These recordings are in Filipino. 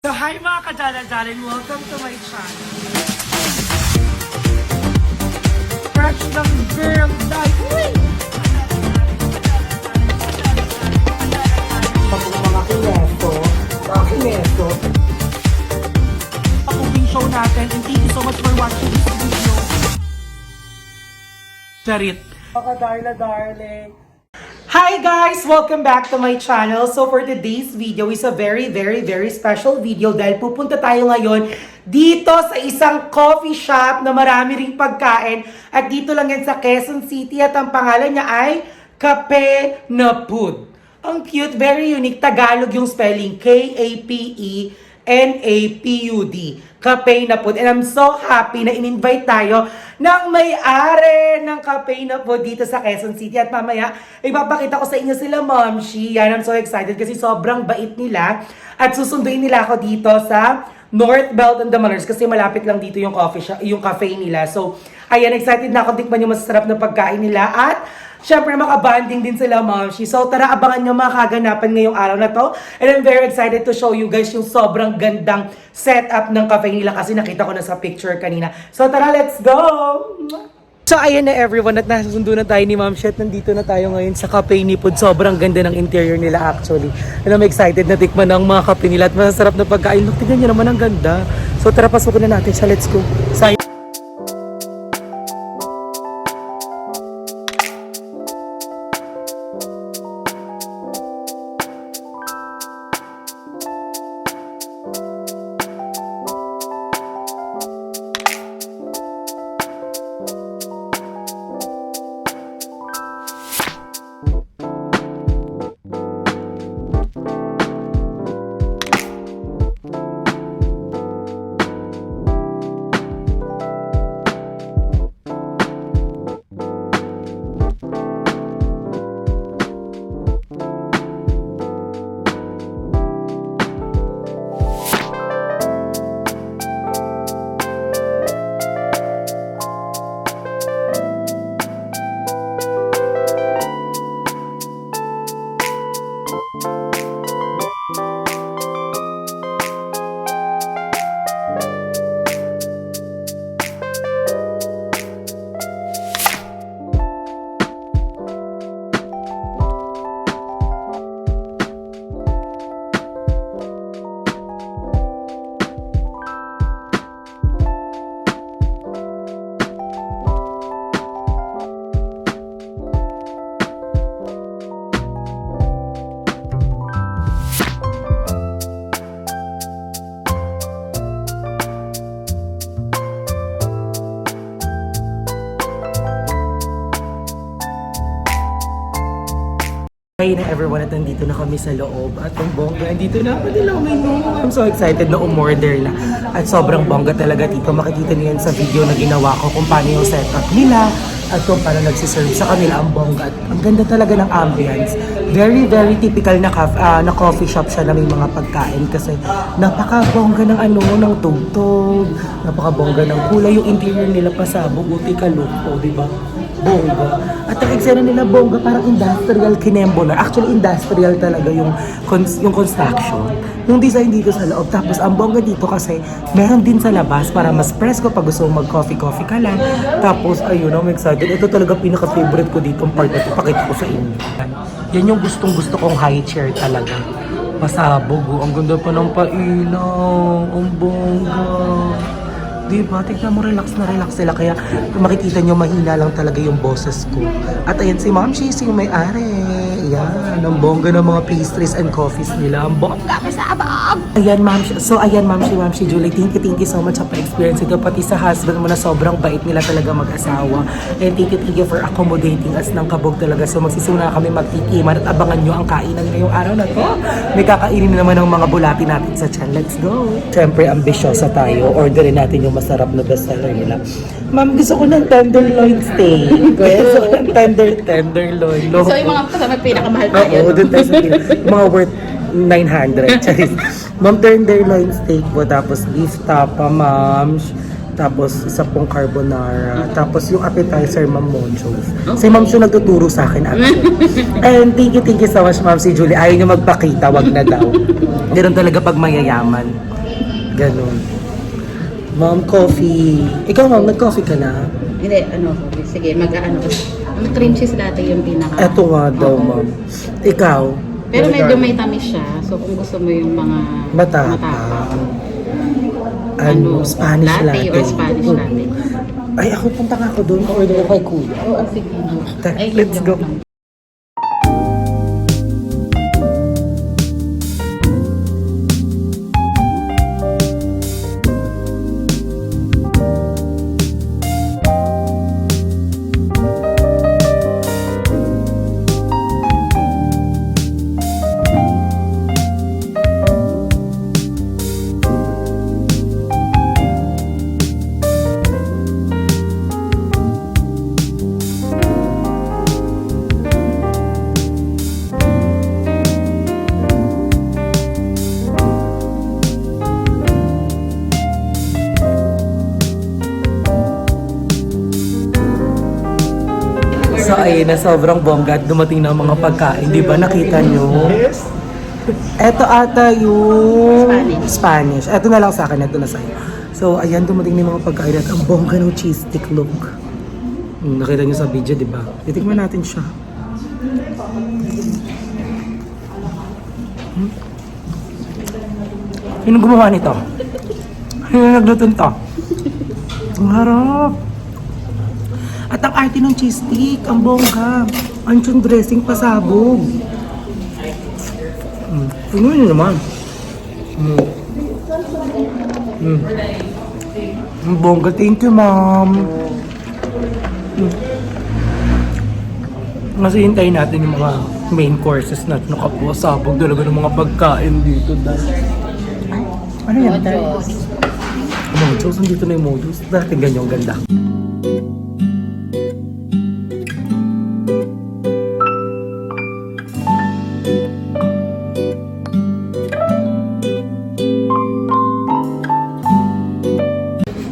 So hi mga kadala-dalan, welcome to my channel. Fresh ng girl life. Uy! Mga kineso. Ang show natin, and thank you so much for watching this video. Charit. Mga darling. Hi guys! Welcome back to my channel. So for today's video is a very special video dahil pupunta tayo ngayon dito sa isang coffee shop na marami ring pagkain at dito lang yan sa Quezon City at ang pangalan niya ay Cafe Napud. Ang cute, very unique. Tagalog yung spelling, K-A-P-E-N-A-P-U-D. Cafe Napud. And I'm so happy na in-invite tayo ng may-ari ng Cafe Napud dito sa Quezon City. At mamaya, ipapakita ko sa inyo sila, Momshi. Yan, I'm so excited kasi sobrang bait nila. At susunduin nila ako dito sa North Belt and the Malars kasi malapit lang dito yung coffee shop, yung cafe nila. So, ayan, excited na ako tikman yung masasarap na pagkain nila. At syempre, makabanding din sila, Momshi. So, tara, abangan nyo mga kaganapan ngayong araw na to. And I'm very excited to show you guys yung sobrang gandang setup ng cafe nila kasi nakita ko na sa picture kanina. So, tara, let's go! So, ayan na everyone at nasusundo na tayo ni Momshi at nandito na tayo ngayon sa Cafe Napud. Sobrang ganda ng interior nila actually. And I'm excited na tikman ang mga kape nila at masasarap na pagkain. Look, tignan nyo naman ang ganda. So, tara, pasukin na natin siya. Let's go. Sayang. Hi na everyone at nandito na kami sa loob at ang bongga, nandito na ako nila menu. I'm so excited na umorder na at sobrang bongga talaga dito. Makikita niyo yan sa video na ginawa ko kung paano yung setup nila at kung paano nagsiserve sa kanila ang bongga. At ang ganda talaga ng ambience. Very typical na coffee shop siya na may mga pagkain kasi napaka-bongga ng ng tugtog, napaka-bongga ng kulay, yung interior nila pasabog, buti ka look po, di ba? Bongga. At ang eksena nila bongga, parang industrial kinembola. Actually, industrial talaga yung construction. Yung design dito sa loob. Tapos, ang bongga dito kasi meron din sa labas para mas presko pag gusto mong mag-coffee ka lang. Tapos, ayun, I'm excited. Ito talaga pinaka-favorite ko dito. Ang part na ito, pakita ko sa inyo. Yan yung gustong-gusto kong high chair talaga. Pasabog. Ang ganda pa ng pailaw. Ang bongga. Diba? Tignan mo, relax na relax sila. Kaya makikita nyo, mahina lang talaga yung boses ko. At ayan si Momshi, yung may-ari. Ayan, ang bongga ng mga pastries and coffees nila. Ang bongga, masabog! Ayan, Momshi. So, ayan, Momshi Julie. Thank you so much sa pa-experience ito. Pati sa husband mo na sobrang bait nila talaga mag-asawa. And thank you for accommodating us ng kabog talaga. So, magsisuna kami magtikiman at abangan nyo ang kainan ngayong araw na to. May kakainin naman ng mga bulati natin sa tiyan. Let's go! Siyempre, ambisyosa tayo. Orderin natin yung masarap na bestseller nila. Ma'am, gusto ko ng tenderloin steak. Gusto ko ng tenderloin. So, yung mga kasama pinakamahal tayo. Oo, doon tayo sa mga worth 900. Charis. Ma'am, tenderloin steak po. Tapos beef tapa, ma'am. Tapos isa pong carbonara. Tapos yung appetizer, Ma'am Monchos. Si Ma'am Shu nagtuturo sa akin actually. And thank you so much, Ma'am si Julie. Ayaw niyo magpakita, wag na daw. Meron talaga pag mayayaman. Ganon. Ma'am, coffee. Ikaw, ma'am, nag-coffee ka na? Hindi, sige, mag-ano ko. Ang cream cheese latte yung pinaka. Eto nga daw, ma'am. Ikaw? Pero medyo may tamis siya. So kung gusto mo yung mga matapang. Spanish latte. or Spanish latte. Ay, ako punta nga ako doon. Ka-order ako kay kuya. Oo, sige. Ay, Let's go. lang. So ayun na, sobrang bongga at dumating na ang mga pagkain. Di ba nakita nyo? Eto ata yung Spanish. Eto na lang sa akin, eto na sa'yo. So ayan, dumating na yung mga pagkain at ang bongga ng cheese stick look. Nakita nyo sa video, di ba? Titikman natin siya. Sino gumawa nito? Sino nagluto nito? Ang harap! At ang arte ng cheese stick, ang bongga. Anchon dressing pasabog. Puno nyo naman. Ang bongga, thank you, ma'am. Kasi hintayin natin yung mga main courses natin. Nakapasabog talaga ng mga pagkain dito. Ano yan, tayo? Mojos, nandito na yung mojos. Dati ganyan, ganda.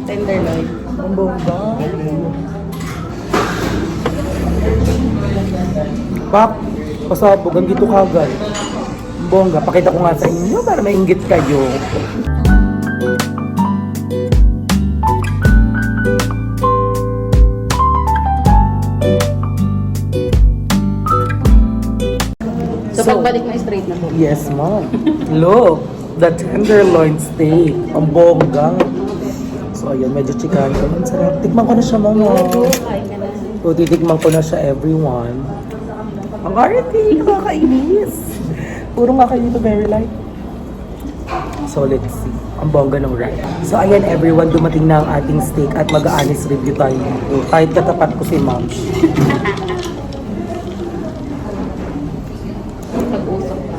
Tenderloin. Ang bongga. Pap, pasabog, ang dito kagad. Ang bongga, pakita ko nga sa inyo para mainggit kayo. So pagbalik mo straight na po. Yes, ma'am. Look, the tenderloin steak. Ang bongga. So, ayan, medyo chikan ko. Ang sarap. Tikman ko na siya, mama. Kain ka na. So, titikman ko na siya, everyone. Ang arte, nakakainis. Puro nga kayo dito, very light. So, let's see. Ang bongga ng rice. So, ayan, everyone, dumating na ang ating steak at mag-a-honest review tayo dito. Kahit katapat ko si ma'am. Pag-usap ka.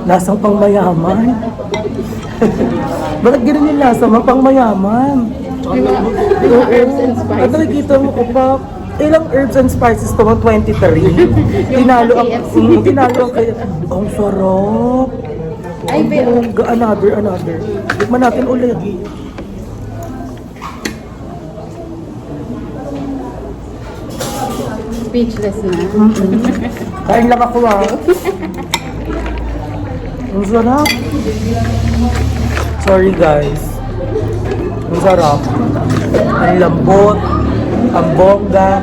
Lasang pang mayaman. Bakit ganun yung lasa mo? Pang mayaman. May mga herbs and At spices. nakikita mo ko pa, ilang herbs and spices to? 23. Tinalo ang, KFC. tinalo ang kaya. Ang sarap. Ay, pero Another. Tikman natin ulit. speechless na. Kain lang ako Ang sarap. Sorry guys. Ang sarap. Ang lambot. Ang bongga.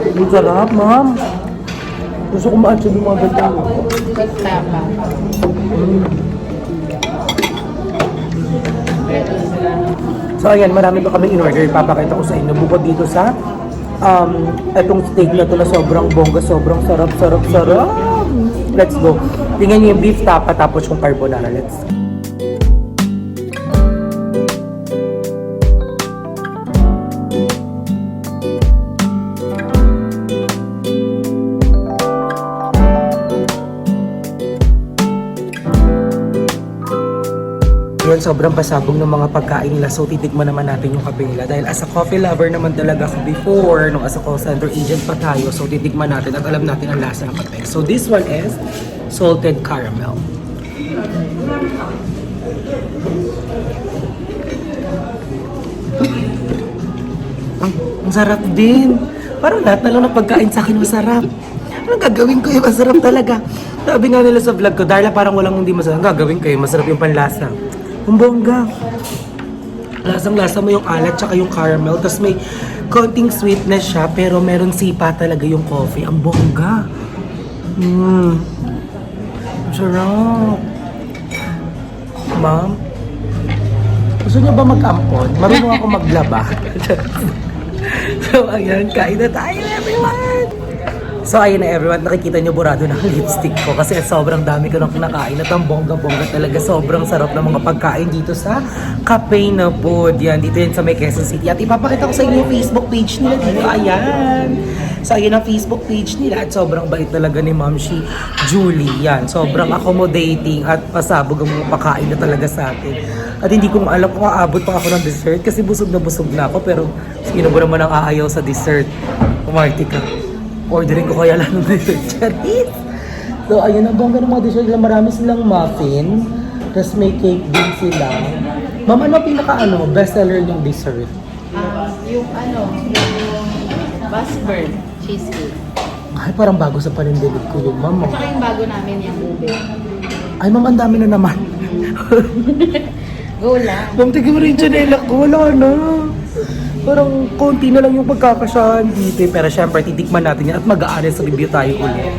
Ang sarap, ma'am. Gusto ko ma-achieve yung mga ganito. Tama. So ayan, marami pa kami in-order. Papakita ko sa inyo. Bukod dito sa etong steak na to na sobrang bongga, sobrang sarap. Let's go. Tingnan niyo yung beef tapa tapos yung carbonara. Let's go. Yun, sobrang pasabog ng mga pagkain nila. So, titikman naman natin yung kape nila. Dahil as a coffee lover naman talaga ako before, nung as a call center agent pa tayo. So, titikman natin at alam natin ang lasa ng kape. So, this one is salted caramel. sarap din. Parang lahat na lang ng pagkain sa akin masarap. Anong gagawin ko yung masarap talaga? Sabi nga nila sa vlog ko, Darla parang walang hindi masarap. Ang gagawin ko yung masarap yung panlasa. Ang bongga. Lasang-lasa mo yung alat tsaka yung caramel. Tapos may konting sweetness siya pero meron sipa talaga yung coffee. Ang bongga. Sarap. Ma'am, gusto niyo ba mag-ampon? Marunong ako maglaba. So, ayan, kain na tayo, everyone! So, ayun na everyone, nakikita niyo burado na ang lipstick ko kasi sobrang dami ko nang kinakain at ang bongga-bongga talaga. Sobrang sarap ng mga pagkain dito sa Cafe na Food. Yan, dito yan sa may Quezon City. At ipapakita ko sa inyo yung Facebook page nila dito. Ayan! So, ayun ang Facebook page nila at sobrang bait talaga ni Ma'am Shi Julie. Yan, sobrang accommodating at pasabog ang mga pagkain na talaga sa atin. At hindi ko alam kung aabot pa ako ng dessert kasi busog na ako. Pero sino ba naman ang aayaw sa dessert? Umarty ka. Ordering ko kaya lang ng dessert. Charis! So, ayun ang bongga ng mga dessert nila. Marami silang muffin. Tapos may cake din sila. Ma'am, ano bestseller yung dessert? Yung Busburn cheesecake. Ay, parang bago sa panindilig ko yun, ma'am. Tsaka yung bago namin yung ube. Ay, ma'am, ang dami na naman. Go lang. Ma'am, tigil mo rin chanela ko. Wala na. Parang konti na lang yung pagkakasahan dito. Pero syempre, titikman natin yan at mag-a-honest review tayo ulit.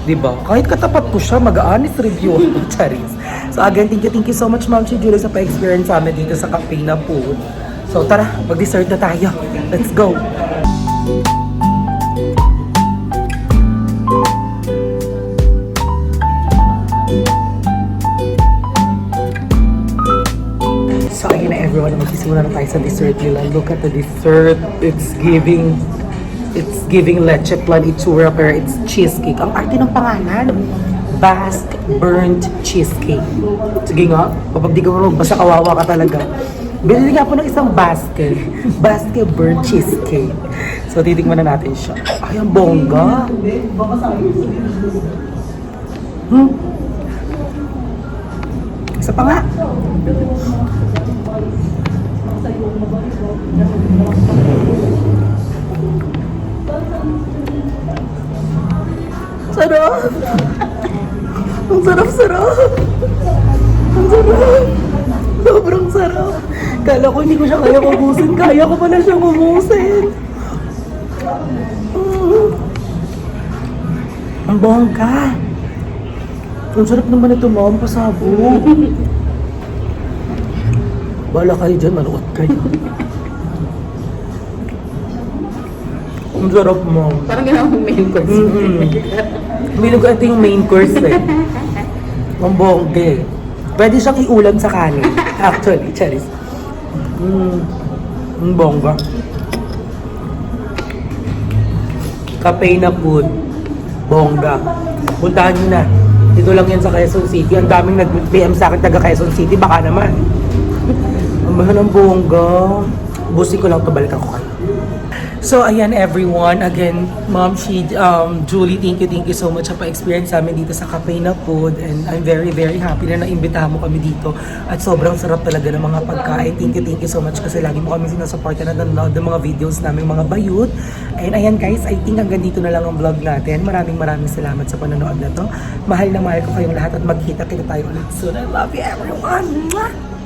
Diba? Kahit katapat ko siya, mag-a-honest review. Charis. So again, thank you so much, Ma'am Shi Julie, sa pa-experience sa amin dito sa Cafe na Food. So tara, mag-dessert na tayo. Let's go! So ayun na everyone, magsisimula na tayo sa dessert nila. Look at the dessert. It's giving leche plan itsura pero it's cheesecake. Ang arte ng pangalan, Basque Burnt Cheesecake. Sige nga, kapag di ka marunong, basta kawawa ka talaga. Bili nga po ng isang basket. Basque Burnt Cheesecake. So titikman na natin siya. Ay, ang bongga. Isa pa nga. Sarap! Ang sarap-sarap! Ang sarap! Sobrang sarap! Kala ko hindi ko siya kaya ubusin. Kaya ko pala siyang ubusin. Ang bongga! Ang sarap naman ito, ma'am. Pasabog. Bala kayo dyan, manuot kayo. Ang sarap mo. Parang ginawa mong main course. Hindi ko ito yung main course eh. Ang bongge. Pwede siyang iulam sa kanin. Actually, charis. Ang bongga. Cafe na Food. Bongga. Puntahan nyo na. Dito lang yan sa Quezon City. Ang daming nag-PM sa akin taga Quezon City. Baka naman. Ang mahal ng bongga. Busin ko lang ito. Balikan ko kayo. So, ayan everyone. Again, Ma'am Shi, Julie, thank you so much sa pa-experience namin dito sa Cafe na Food. And I'm very happy na naimbitahan mo kami dito. At sobrang sarap talaga ng mga pagkain. Thank you so much kasi lagi mo kami sinasupport na nanonood ng mga videos namin, mga bayut. And ayan guys, I think hanggang dito na lang ang vlog natin. Maraming salamat sa panonood na to. Mahal na mahal ko kayong lahat at magkita-kita tayo ulit soon. I love you everyone! Mwah!